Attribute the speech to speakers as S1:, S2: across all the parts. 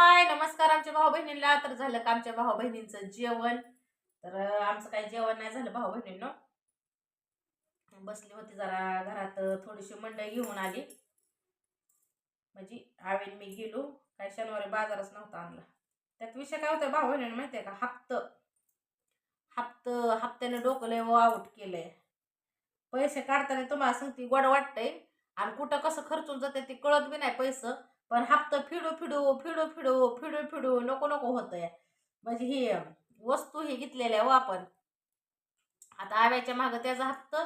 S1: हाय नमस्कार आमच्या भाऊ बहिणींना. तर झालं का आमच्या भाऊ बहिणींचं जेवण. तर आमचं काही जेवण नाही झालं भाऊ बहिणींनो. बसली होती जरा घरात, थोडीशी मंडई घेऊन आली. म्हणजे आवेल मी गेलो, काय शनिवारी बाजारच नव्हता आणला. त्यात विषय काय होता भाऊ बहिणींना माहितीये का? हप्त्याने डोकं लय आउट केलंय. पैसे काढताना तुम्हाला सांगते गोड वाटतंय, आणि कुठं कसं खर्चून जाते ते कळत बी नाही पैसे. पण हप्ता फिडू फिडू फिडू फिडू फिडू फिडू नको नको होतंय. म्हणजे ही वस्तू ही घेतलेल्या हो आपण. आता आव्याच्या मागं त्याचा हप्ता,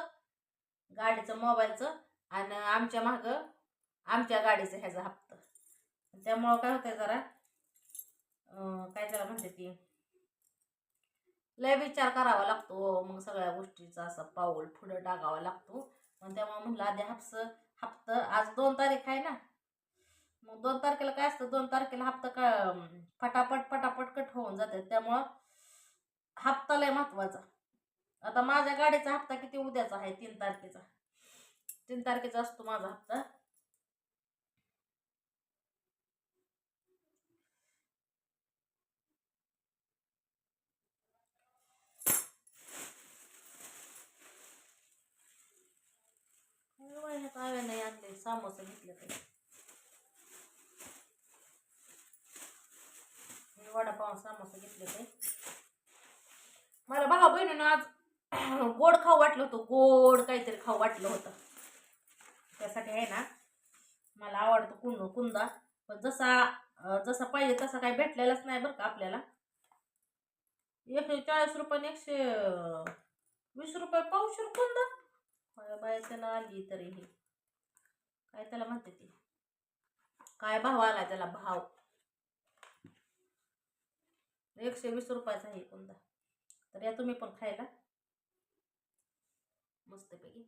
S1: गाडीचं मोबाईलचं, आणि आमच्या मागं आमच्या गाडीचं ह्याचा हप्ता. त्यामुळं काय होतंय जरा काय त्याला म्हणते ती, लय विचार करावा लागतो. मग सगळ्या गोष्टीचा असं पाऊल पुढे टाकावा लागतो. मग त्यामुळे म्हणलं आधी हप्ता आज 2 तारीख आहे ना. मग 2 तारखेला काय असतं, 2 तारखेला हप्ता का फटाफट फटाफट कट होऊन जाते. त्यामुळं हप्ता लय महत्वाचा. आता माझ्या गाडीचा हप्ता किती उद्याचा आहे, 3 तारखेचा. 3 तारखेचा असतो माझा हप्ता. काय नाही आणले, समोसा घेतले ते, वडापाव समोसा घेतले ते. मला भाऊ बहिणीनं आज गोड खाऊ वाटलं होतं, गोड काहीतरी खाऊ वाटलं होतं. त्यासाठी आहे ना, मला आवडतो कुंदा. पण जसा पाहिजे तसा काही भेटलेलाच नाही बरं का आपल्याला. 140 रुपये 120 रुपये पावशेर कुंदा. बाय त्याला आली तरी हे काय त्याला म्हणते ती, काय भाव आला त्याला भाव. 120 रुपयाचा आहे कुंदा. तर या तुम्ही पण खायला मस्तपैकी.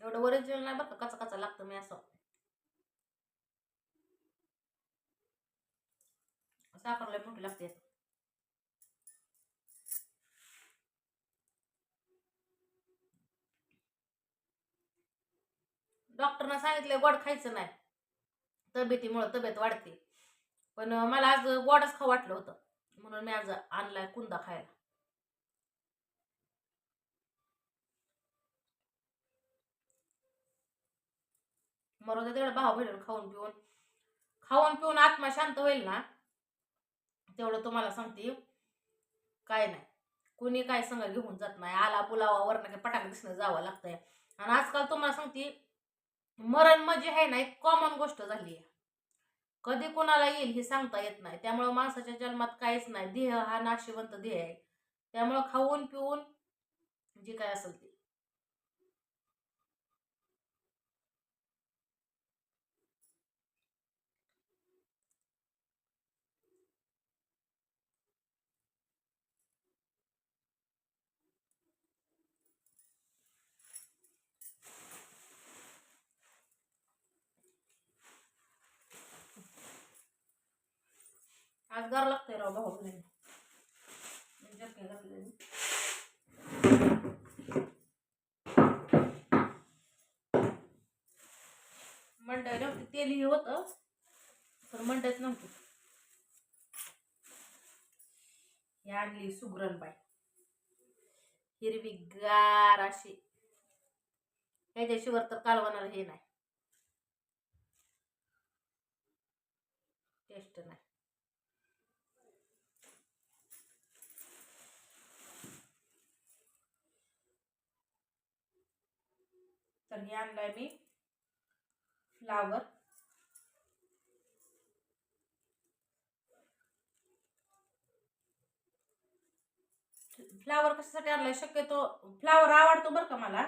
S1: एवढं ओरिजिनल नाही बरं का, कचा कचा लागतं. मी असं साखर लय मोठी लागते. डॉक्टरनं सांगितलं गोड खायचं नाही, तब्येतीमुळे तब्येत वाढते. पण मला आज गोडच खाऊ वाटलं होतं, म्हणून मी आज आणलाय कुंदा खायला. मरून तेवढं भाव बहिणी खाऊन पिऊन आत्मा शांत होईल ना, तेवढं तुम्हाला सांगते. काय नाही, कुणी काय संग घेऊन जात नाही. आला बोलावा वरनं पटाक दिसणं जावं लागतंय. आणि आजकाल तुम्हाला सांगते, मरण म्हणजे आहे ना एक कॉमन गोष्ट झाली आहे. कधी कोणाला येईल हे सांगता येत नाही. त्यामुळे माणसाच्या जन्मात काहीच नाही, देह हा नाशिवंत देह आहे. त्यामुळं खाऊन पिऊन जे काय असेल ते. आज गार लागतंय राव भाऊ बहिणी. मंडई नव्हती, तेलही होतं पण मंडईच नव्हती. ही आणली सुगरणबाई, हिरवीगार अशी. ह्याच्याशिवाय तर कालवणाला हे नाही, टेस्ट नाही. तर हे आणलाय मी फ्लावर. फ्लावर कशासाठी आणलाय, शक्यतो फ्लावर आवडतो बरं का मला,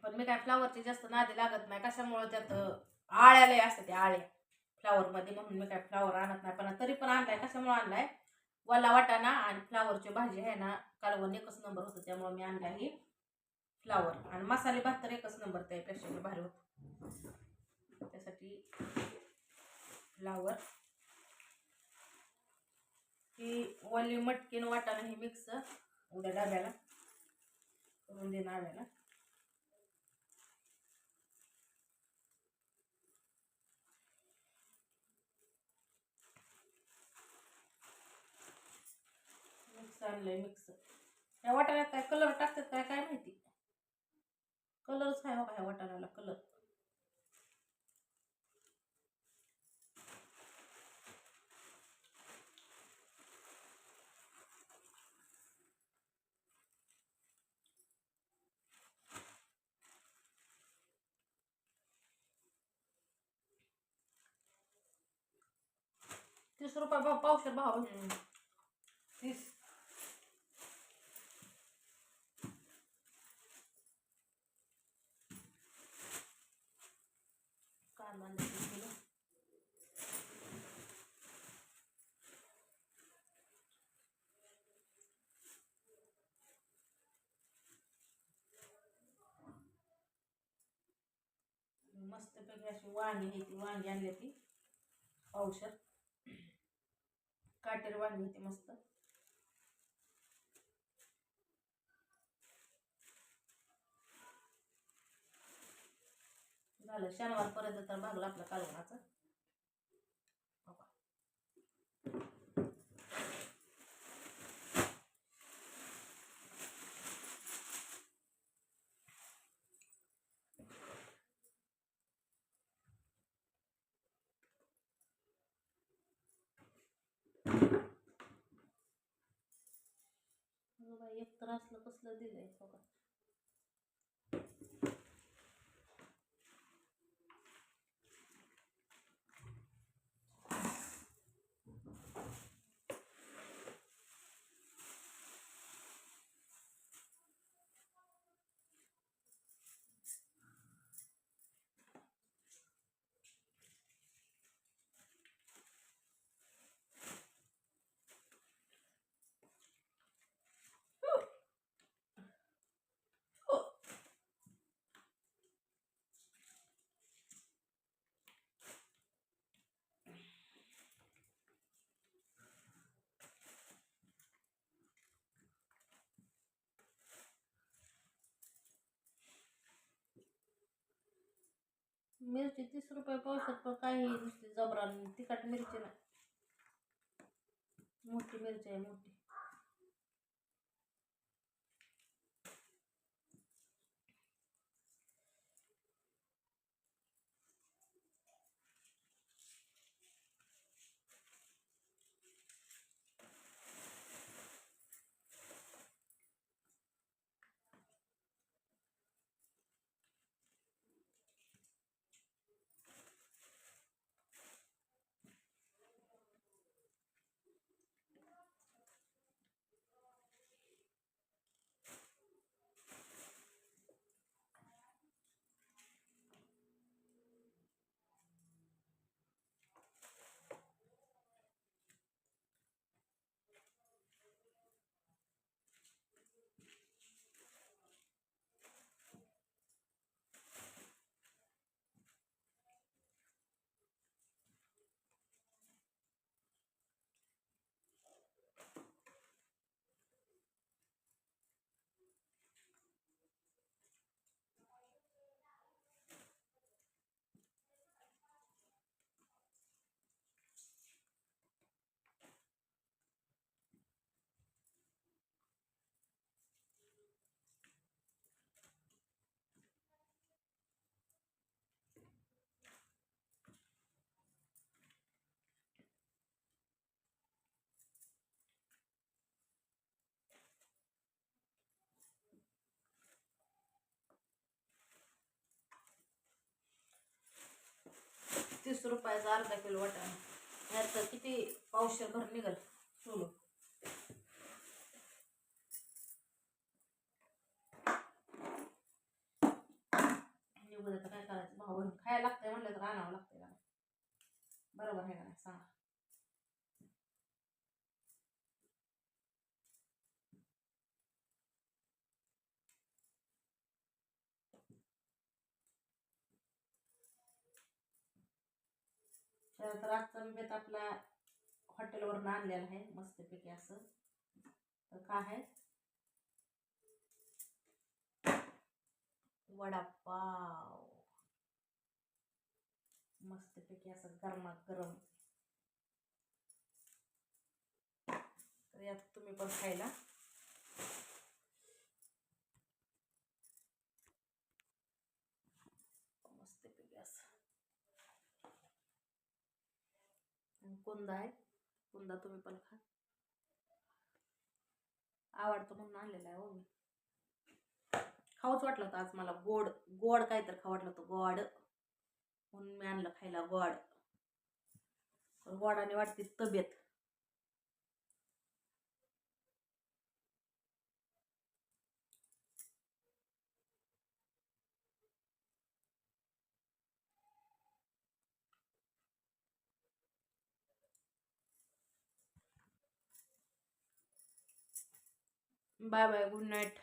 S1: पण मी काय फ्लावरची जास्त नादी लागत नाही. कशामुळे त्यात आळ्या लय असतात, त्या आळ्या फ्लावर मध्ये, म्हणून मी काय फ्लावर आणत नाही. पण तरी पण आणलाय. कशामुळे आणलाय, वल्ला वाटाणा आणि फ्लावरची भाजी आहे ना, कालवण एकच नंबर होतं. त्यामुळे मी आणला ही फ्लावर. आणि मसाले भात तर एकच नंबर, त्यापेक्षा भारी होत. त्यासाठी फ्लावर, ही ओली मटकीन वाटाणा हे मिक्स उद्या डब्याला करून दे नाव्याला. मिक्स आणलंय मिक्स. या वाटाण्यात काय कलर टाकतात काय काय माहिती. कलरच आहे बघा ह्या वाटाण्याला कलर. ₹30 भाव पावशेर भाव. 30. कांदा किलो. मस्तपैकी अशी वांगी आहे ती. वांगी आणली ती पावशेर. काटेर वांगी होती मस्त. झालं शनिवारपर्यंत तर भागलं आपलं कालवणाचं. एक तर असलं कसलं दिलंय बघा. मिरची ₹30 पावशेर. पण काही नुसती जबरान तिखट मिरची नाही. मोठी मिरची आहे मोठी. ₹30 अर्धा किलो वाटाणा. यात तर किती पावशेर भर निघल सोलून. निघून आता काय करायचं. भाऊ खायला लागतंय म्हणलं तर आणावं लागतंय मला. बरोबर आहे का नाही सांगा. तर आजचा बेत आपला हॉटेलवरून आणलेला आहे मस्तपैकी असं. तर काय आहे वडापाव मस्तपैकी असं गरमागरम. तर यात तुम्ही पण खायला. मस्तपैकी असं. आणि कुंदा आहे, कुंदा तुम्ही पण खा. आवडतं म्हणून आणलेला आहे हो मी. खाऊच वाटलं होतं आज मला, गोड गोड काहीतरी खाऊ वाटलं होतं, गोड, म्हणून मी आणलं खायला गोड. गोडाने वाटते तब्येत. Bye bye, good night.